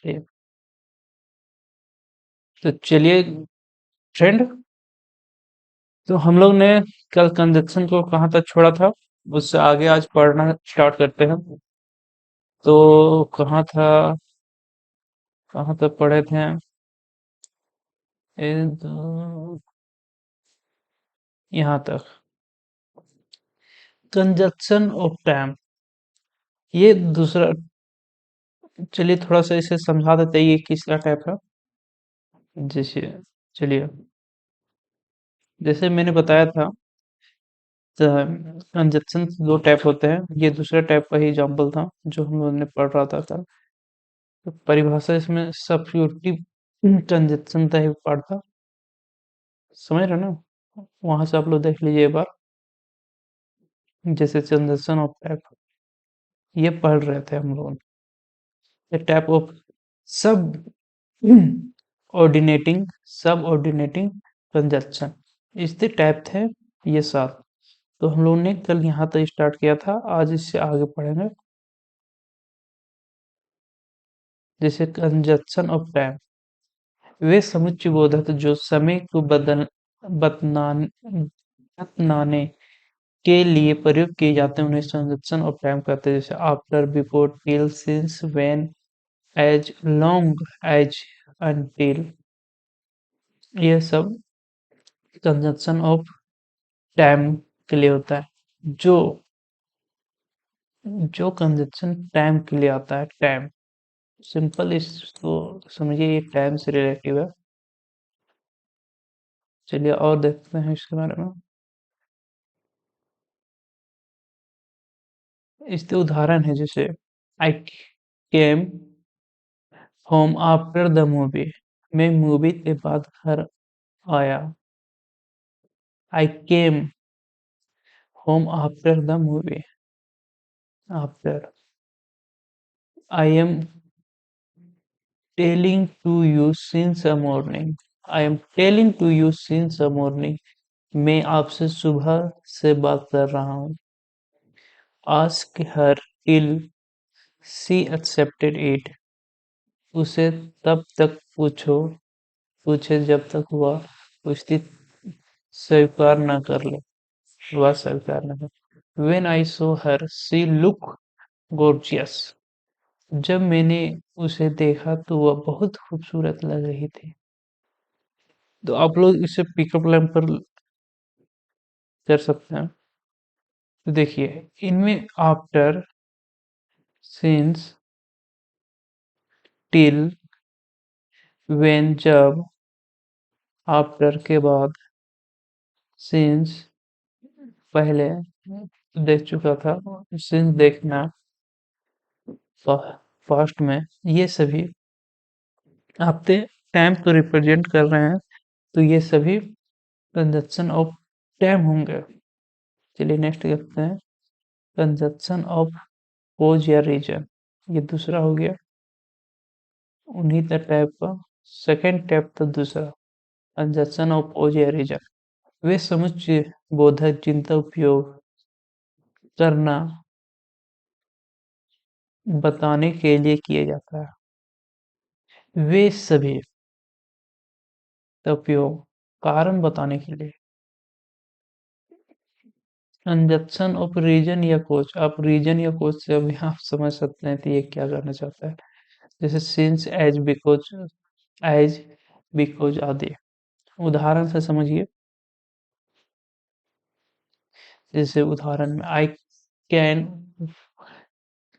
ये। तो चलिए फ्रेंड, तो हम लोग ने कल कंजक्शन को कहाँ तक छोड़ा था, उससे आगे आज पढ़ना स्टार्ट करते हैं। तो कहाँ था, कहाँ तक पढ़े थे? यहाँ तक, कंजक्शन ऑफ टाइम, ये दूसरा। चलिए थोड़ा सा इसे समझा देते हैं, ये किसका टाइप है। जैसे, चलिए, जैसे मैंने बताया था, कंजक्शन दो टाइप होते हैं, ये दूसरा टाइप का ही एग्जाम्पल था जो हम लोगों ने पढ़ रहा था कल। तो परिभाषा इसमें सब्स्टिट्यूटिव कंजक्शन का ही पार्ट था, समझ रहे ना? वहां से आप लोग देख लीजिए एक बार। जैसे कंजक्शन ऑफ टाइप, ये पढ़ रहे थे हम लोग। ये टाइप ऑफ सब ऑर्डिनेटिंग, सब ऑर्डिनेटिंग कंजक्शन, इसके टाइप थे ये सात। तो हम लोगों ने कल यहाँ तक स्टार्ट किया था, आज इससे आगे पढ़ेंगे। जैसे कंजक्शन ऑफ टाइम, वे समुच्चय बोधक जो समय को बतनाने के लिए प्रयोग किए जाते हैं, उन्हें कंजक्शन ऑफ टाइम कहते हैं। जैसे after, before, till, since, when, as long as, until, ये सब कंजक्शन ऑफ टाइम के लिए होता है। जो जो कंजक्शन टाइम के लिए आता है, टाइम सिंपल, इसको समझिए, ये टाइम से रिलेटिव है। चलिए और देखते हैं इसके बारे में। इसके उदाहरण है, जैसे I came home after the movie, मैं मूवी के बाद घर आया। I came home after the movie, after. I am telling to you since a morning, I am telling to you since a morning, मैं आपसे सुबह से बात कर रहा हूँ। Ask her till she accepted it, उसे तब तक पूछे जब तक वह उसकी स्वीकार न कर ले, वह स्वीकार न कर। When I saw her, she looked gorgeous. जब मैंने उसे देखा तो वह बहुत खूबसूरत लग रही थी। तो आप लोग इसे पिकअप लाइन पर कर सकते हैं। तो देखिए, इनमें आफ्टर, सिंस, टिल, व्हेन जब, आफ्टर के बाद, सिंस पहले देख चुका था, सिंस देखना पास्ट में, ये सभी आपके टाइम को रिप्रेजेंट कर रहे हैं। तो ये सभी कंजक्शन ऑफ टाइम होंगे। चलिए नेक्स्ट देखते हैं, कंजक्शन ऑफ पोज या रीजन, ये दूसरा हो गया। उन्हीं का टाइप का सेकेंड टाइप था दूसरा, कंजक्शन ऑफ पोज या रीजन। वे समुच्चय बोधक जिनका उपयोग करना बताने के लिए किया जाता है, वे सभी का उपयोग कारण बताने के लिए। कंजक्शन ऑफ रीजन या कोच, आप रीजन या कोच से अभी आप समझ सकते हैं कि ये क्या करना चाहता है। जैसे since, as, because, as, because आदि। उदाहरण से समझिए, जैसे उदाहरण में can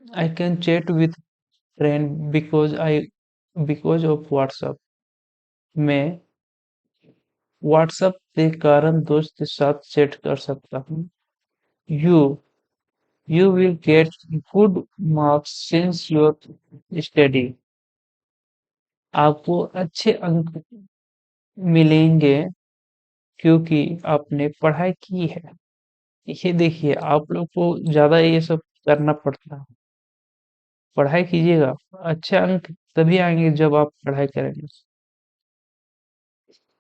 I can chat with friend because of WhatsApp, मैं व्हाट्सएप के कारण दोस्त के साथ चैट कर सकता हूँ। You you will get good marks since your study, आपको अच्छे अंक मिलेंगे क्योंकि आपने पढ़ाई की है। ये देखिए, आप लोग को ज्यादा ये सब करना पड़ता है। पढ़ाई कीजिएगा, अच्छे अंक तभी आएंगे जब आप पढ़ाई करेंगे।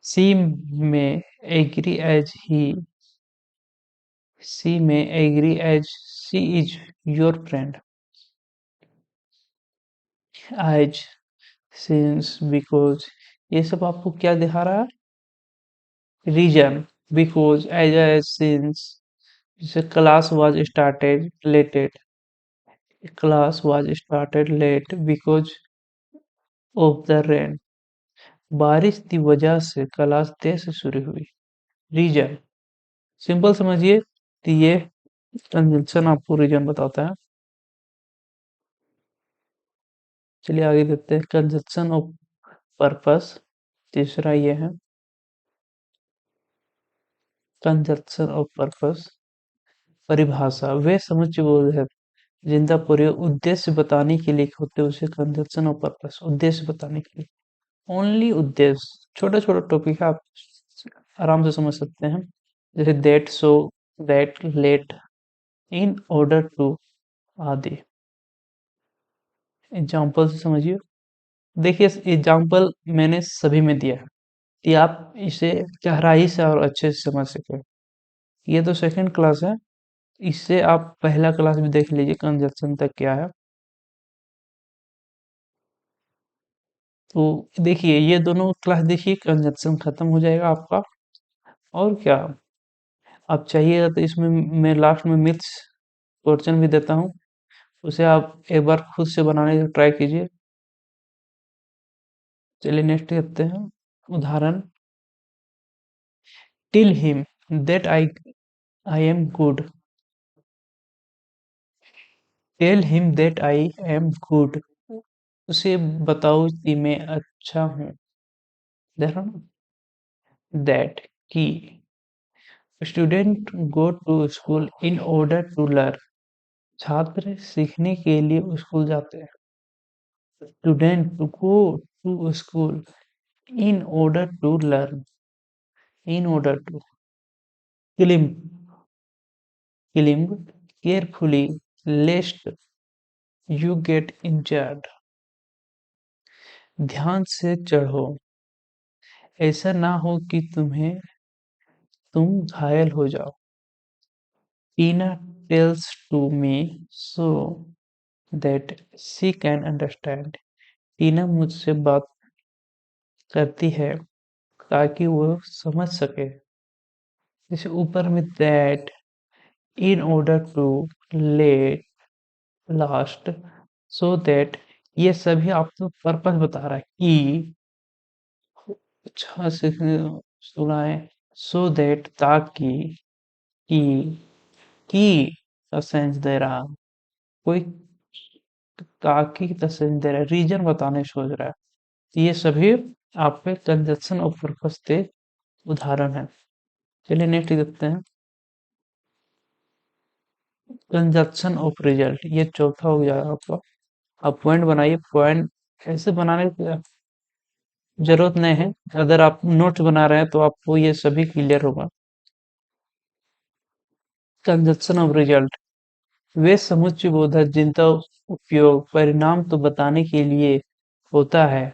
सी में एग्री एज ही, सी में agree as she is your friend. As since, because, ये सब आपको क्या दिखा रहा है? रीजन, बिकॉज, एज, सिंस, जैसे class was started late because of the rain, बारिश की वजह से क्लास देर से शुरू हुई। रीजन, सिंपल समझिए, तो ये कंजंक्शन आपको रीजन बताता है। चलिए आगे देखते हैं, कंजंक्शन ऑफ पर्पस, तीसरा ये है कंजंक्शन ऑफ पर्पस। परिभाषा, वे समुच्चय बोध है जिनका प्रयोग उद्देश्य बताने के लिए होते हैं, उसे कंजंक्शन ऑफ पर्पस, उद्देश्य बताने के लिए, ओनली उद्देश्य। छोटा छोटा टॉपिक है, आप आराम से समझ सकते हैं, जैसे that, so, that, let, in order to, आदि। एग्जाम्पल से समझिए, देखिए एग्जाम्पल मैंने सभी में दिया है कि आप इसे गहराई से और अच्छे से समझ सके। ये तो सेकंड क्लास है, इससे आप पहला क्लास भी देख लीजिए कंजक्शन तक क्या है। तो देखिए ये दोनों क्लास देखिए, कंजक्शन खत्म हो जाएगा आपका। और क्या, आप चाहिएगा तो इसमें मैं लास्ट में मिथ्स क्वेश्चन भी देता हूँ, उसे आप एक बार खुद से बनाने का ट्राई कीजिए। चलिए नेक्स्ट देखते हैं उदाहरण। Till him that I am good, tell him that I am good, उसे बताओ कि मैं अच्छा हूँ। देखो ना, दैट, कि student go to school in order to learn, छात्र सीखने के लिए स्कूल जाते हैं। Student go to school in order to learn, in order to, climb, climb carefully lest you get injured, ध्यान से चढ़ो, ऐसा ना हो कि तुम घायल हो जाओ। Tina tells to me so that she can understand, Tina मुझसे बात करती है ताकि वो समझ सके। जैसे ऊपर में that, in order to, let, last, so that, ये सभी आपको पर्पस बता रहा है कि अच्छा सीखने सुनाए, सो दैट, ताकि, कि, की का सेंस दे रहा, कोई ताकि का सेंस दे रहा है, रीजन बताने सोच रहा है। ये सभी आपके कंजक्शन ऑफ पर्पस के उदाहरण है। चलिए नेक्स्ट देखते हैं, कंजक्शन ऑफ रिजल्ट, ये चौथा हो गया आपका। आप पॉइंट बनाइए, पॉइंट ऐसे बनाने की जरूरत नहीं है, अगर आप नोट्स बना रहे हैं तो आपको ये सभी क्लियर होगा। कंजक्शन ऑफ रिजल्ट, वे समुच्चय बोधक जिनका उपयोग परिणाम तो बताने के लिए होता है,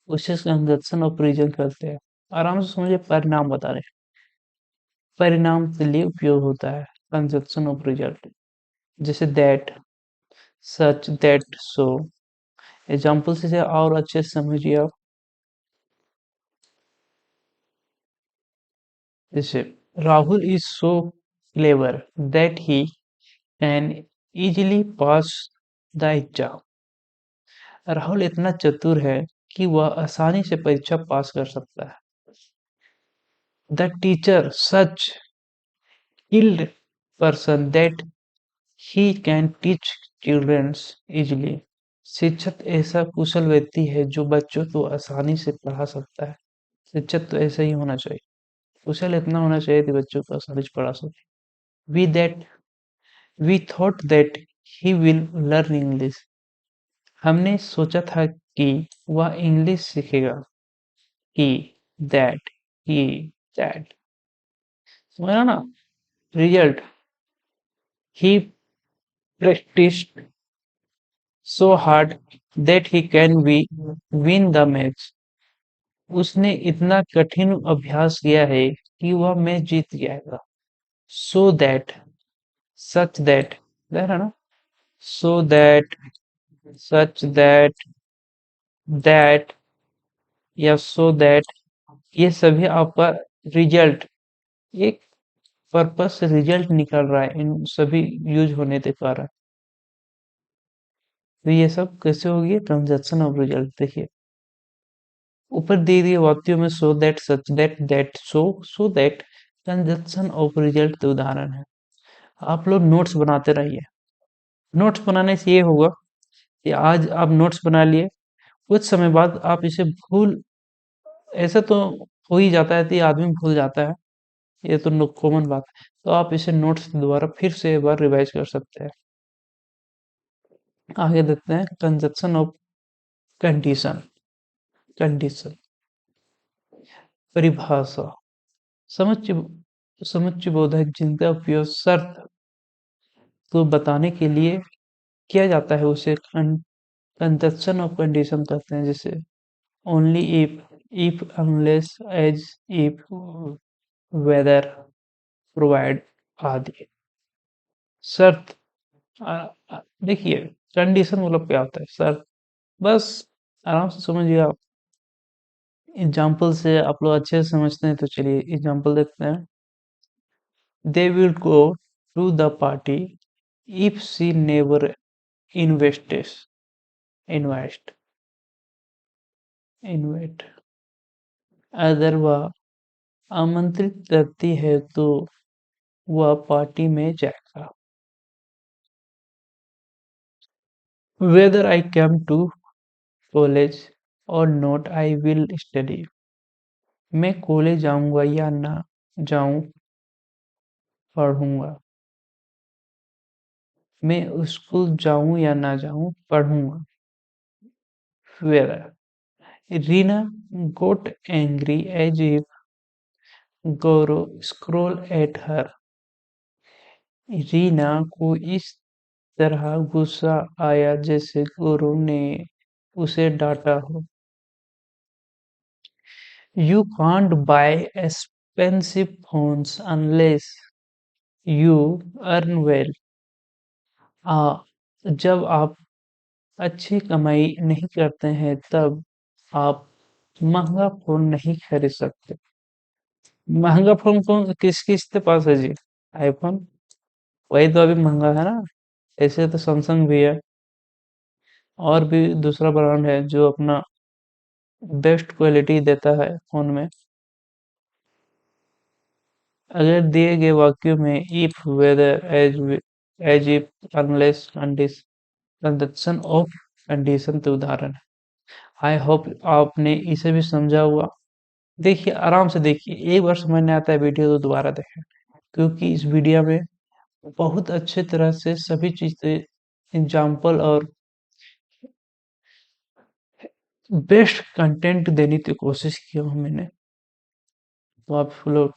उसे कंजक्शन ऑफ रीजन करते हैं। आराम से समझिए, परिणाम बताने, परिणाम के लिए उपयोग होता है कंजक्शन ऑफ रिजल्ट, जैसे that, such, that, so. Example से और अच्छे से समझिए आप, जैसे Rahul is so clever that he can easily pass the exam, Rahul इतना चतुर है कि वह आसानी से परीक्षा पास कर सकता है। The teacher such skilled person that he can teach children easily, शिक्षक ऐसा कुशल व्यक्ति है जो बच्चों को आसानी से पढ़ा सकता है। शिक्षक तो ऐसा ही होना चाहिए, कुशल इतना होना चाहिए कि बच्चों को आसानी से पढ़ा सके। We that, we thought that he will learn English, हमने सोचा था कि वह इंग्लिश सीखेगा। ही, दैट, ही, दैट, समझा ना? Result, he practiced so hard that he can win the match, उसने इतना कठिन अभ्यास किया है कि वह मैच जीत जाएगा। सो दैट, सच दैट, है ना? So that, such that, that या सो दैट, ये सभी आपका रिजल्ट, एक पर्पस से रिजल्ट निकल रहा है इन सभी यूज होने के कारण। तो ये सब कैसे होगी, ट्रांजैक्शन ऑफ रिजल्ट। देखिए ऊपर दिए गए वाक्यों में so that, such that, that so that, transaction of result के उदाहरण है। आप लोग नोट्स बनाते रहिए। नोट्स बनाने से ये होगा कि आज आप नोट्स बना लिए, कुछ समय बाद आप इसे भूल, ऐसा तो हो ही जाता है कि आदमी भूल जाता है, ये तो कॉमन बात है। तो आप इसे नोट्स द्वारा फिर से एक बार रिवाइज कर सकते हैं। आगे देखते हैं कंजक्शन ऑफ कंडीशन। कंडीशन परिभाषा, समुच्चय समुच्चयबोधक जिनका उपयोग शर्त को बताने के लिए किया जाता है उसे कंजक्शन ऑफ कंडीशन कहते हैं। जैसे only if unless as if whether provide आदि। शर्त, देखिए कंडीशन मतलब क्या होता है, शर्त। बस आराम से समझिए आप। एग्जाम्पल से आप लोग अच्छे से समझते हैं तो चलिए एग्जाम्पल देखते हैं। They will go to the party if she never invests invest invite, अगर वह आमंत्रित करती है तो वह पार्टी में जाएगा। Whether I come to college और नॉट आई विल स्टडी, मैं कॉलेज जाऊंगा या ना जाऊं पढ़ूंगा। मैं स्कूल जाऊं या ना जाऊं पढ़ूंगा। Whether Rina got angry as if Goro scowled at her. Reena को इस तरह गुस्सा आया जैसे गुरु ने उसे डांटा हो। You can't buy expensive phones unless you earn well. आ, जब आप अच्छी कमाई नहीं करते हैं तब आप महंगा फोन नहीं खरीद सकते। महंगा फोन कौन किस किस के पास है जी, आईफोन, वही तो अभी महंगा है ना। ऐसे तो सैमसंग भी है, और भी दूसरा ब्रांड है जो अपना बेस्ट क्वालिटी देता है फोन में। अगर दिए गए वाक्यों में if, whether, as if, unless, condition of condition के उदाहरण है। आई होप आपने इसे भी समझा हुआ। देखिए आराम से देखिए, एक बार समझ नहीं आता है वीडियो तो दोबारा देखें, क्योंकि इस वीडियो में बहुत अच्छे तरह से सभी चीजें एग्जाम्पल और बेस्ट कंटेंट देने की कोशिश की हूँ मैंने। तो आप लोग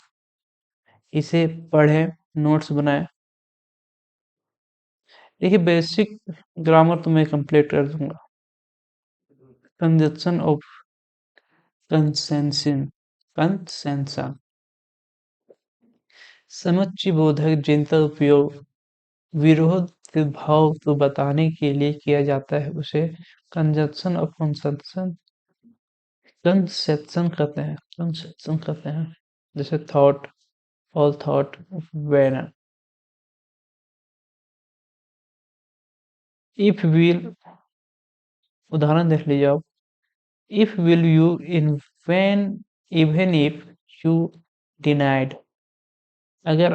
इसे पढ़ें, नोट्स बनाएं। देखिए बेसिक ग्रामर तो मैं कंप्लीट कर दूंगा। कंजक्शन ऑफ कंसेंशन, कंसेंशन समुच्चय बोधक जिनका उपयोग विरोध के भाव को बताने के लिए किया जाता है उसे कंजक्शन ऑफ कंसेंशन कंसेप्शन कहते हैं। कंसेप्शन कहते हैं। जैसे thought, all thought, when. If will, उदाहरण देख लीजिए आप। If will you in when, even if you denied, अगर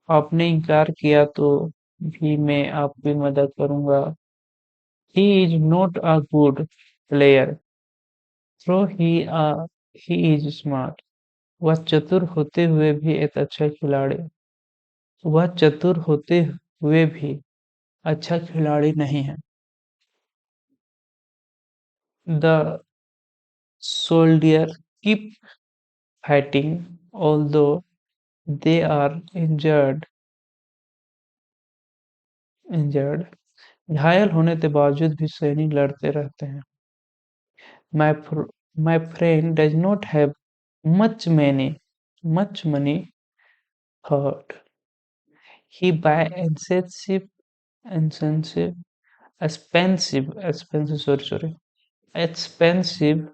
आपने इनकार किया तो भी मैं आपकी मदद करूंगा। He is not a good player though he is smart, वह चतुर होते हुए भी एक अच्छा खिलाड़ी, वह चतुर होते हुए भी अच्छा खिलाड़ी नहीं है। The soldier keep fighting although they are injured, घायल होने के बावजूद भी सैनिक लड़ते रहते हैं। My my friend does not have much money hurt. He buy expensive, sorry, sorry. Expensive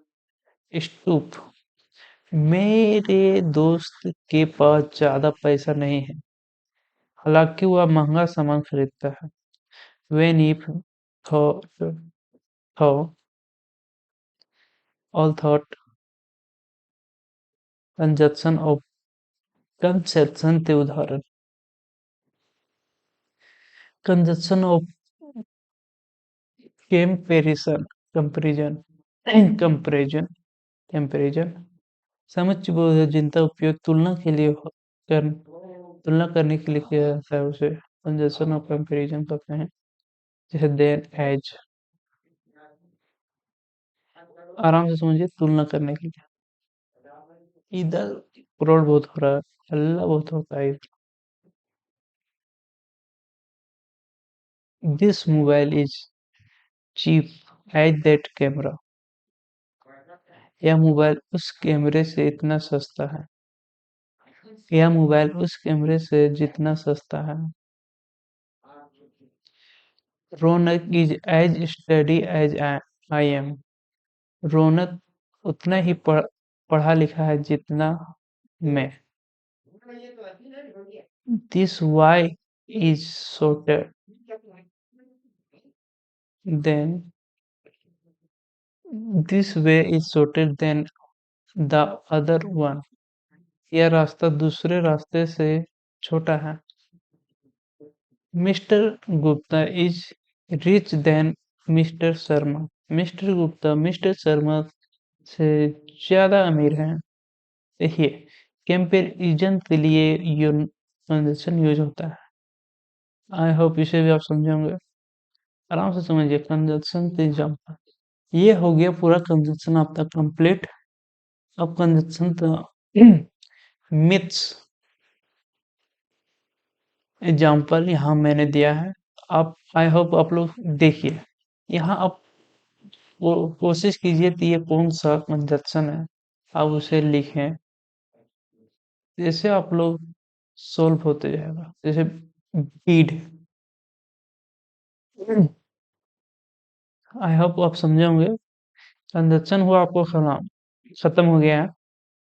stoop. मेरे दोस्त के पास ज्यादा पैसा नहीं है, हालांकि वह महंगा सामान खरीदता है। When if thought, thought, all thought conjunction of conception थे उदाहरण। conjunction of comparison, comparison, comparison, comparison। समुच्चय बोध है जिनका उपयोग तुलना के लिए तुलना करने के लिए किया जाता है, उसे कंजक्शन ऑफ कंपैरिजन कहते हैं। जैसे देन एज, आराम से समझिए, तुलना करने के लिए। इधर क्रोध बहुत हो रहा है, हल्ला बहुत होता है। This mobile is cheap as that camera. यह मोबाइल उस कैमरे से इतना सस्ता है। यह मोबाइल उस कैमरे से जितना सस्ता है। Raunak is as study as I am. Raunak उतना ही पढ़ा लिखा है जितना मैं। This way is shorter than this way is shorter than the other one। यह रास्ता दूसरे रास्ते से छोटा है। Mister Gupta is rich then mister Sharma. Mister Gupta mister Sharma से ज्यादा अमीर हैं। देखिए, कंपैरिजन के लिए कंजक्शन यूज होता है। आई होप इसे भी आप समझे होंगे। आराम से समझिए, कंजक्शन से एग्जाम्पल। ये हो गया पूरा कंजक्शन आपका कंप्लीट। अब कंजक्शन का मिथ्स एग्जाम्पल यहाँ मैंने दिया है। आप, आई होप आप लोग देखिए, यहाँ आप कोशिश कीजिए कि ये कौन सा कंजक्शन है, आप उसे लिखें। जैसे आप लोग सोल्व होते जाएगा। जैसे बीड, आई होप आप समझे होंगे। कंजक्शन हुआ आपको खत्म हो गया है।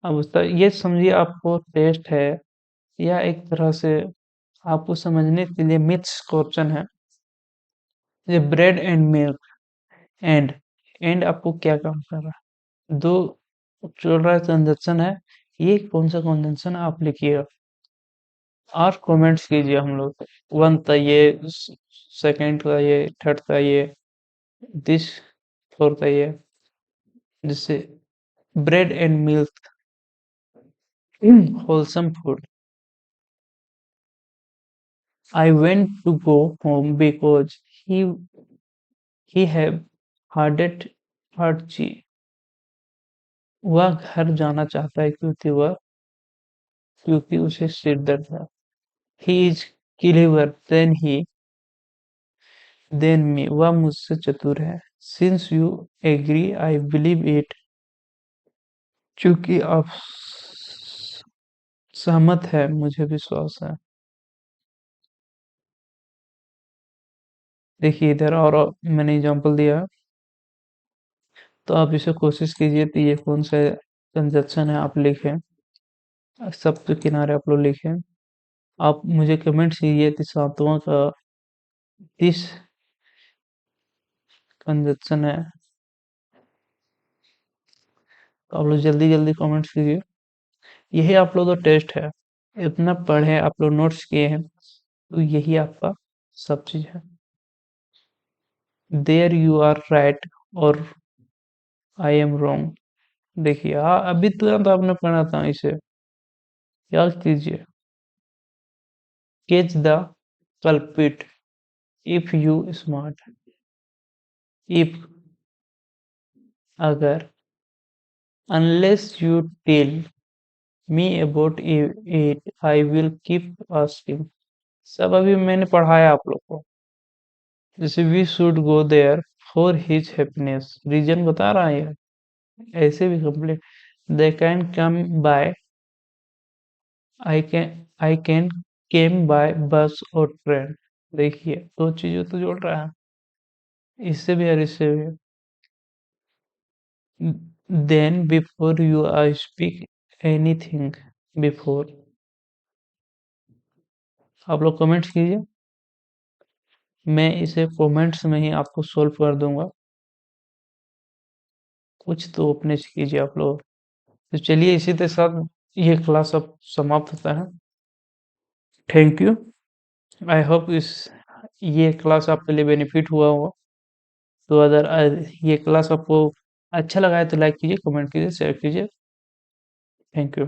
अब उसका ये समझिए, आपको टेस्ट है या एक तरह से आपको समझने के लिए मिथ्स क्वेश्चन है। ये bread and milk and and आपको क्या काम कर रहा है? दो चल रहा है कंजक्शन है, ये कौन सा कंजक्शन आप लिखिएगा और कमेंट्स कीजिए। हम लोग वन का ये, सेकंड का ये, थर्ड का ये, दिस, फोर्थ का ये। जिससे bread and milk wholesome food। I went to go home because he have hearted Archie। वह घर जाना चाहता है क्योंकि उसे सिर दर्द है। He is clever than me। वह मुझसे चतुर है। Since you agree, I believe it। चूंकि आप सहमत है, मुझे विश्वास है। देखिए इधर और मैंने एग्जांपल दिया है, तो आप इसे कोशिश कीजिए कि ये कौन सा कंजक्शन है आप लिखें। सबके किनारे आप लोग लिखें। आप मुझे कमेंट कीजिए कि सातवां का किस कंजक्शन है। तो आप लोग जल्दी जल्दी कमेंट कीजिए। यही आप लोग का टेस्ट है। इतना पढ़े, आप लोग नोट्स किए हैं, तो यही आपका सब चीज है। देयर यू आर राइट और आई एम रॉन्ग। देखिए, अभी तुरंत आपने पढ़ा था इसे, याद कीजिए। Catch the culprit if you smart. If, अगर, unless you tell me about it, I will keep asking। सब अभी मैंने पढ़ाया आप लोग को। जैसे we should go there for his happiness, reason बता रहा है। ऐसे भी complete. They can come by, I can came by bus और ट्रेन। देखिए, दो चीजों तो जोड़ रहा है, इससे भी और इससे भी। Then before you speak anything before, आप लोग कमेंट्स कीजिए, मैं इसे कमेंट्स में ही आपको सॉल्व कर दूंगा। कुछ तो अपने से कीजिए आप लोग। तो चलिए इसी के साथ ये क्लास अब समाप्त होता है। Thank you. आई होप इस ये क्लास आपके लिए बेनिफिट हुआ होगा। तो अगर ये क्लास आपको अच्छा लगा है तो लाइक कीजिए, कमेंट कीजिए, शेयर कीजिए। Thank you.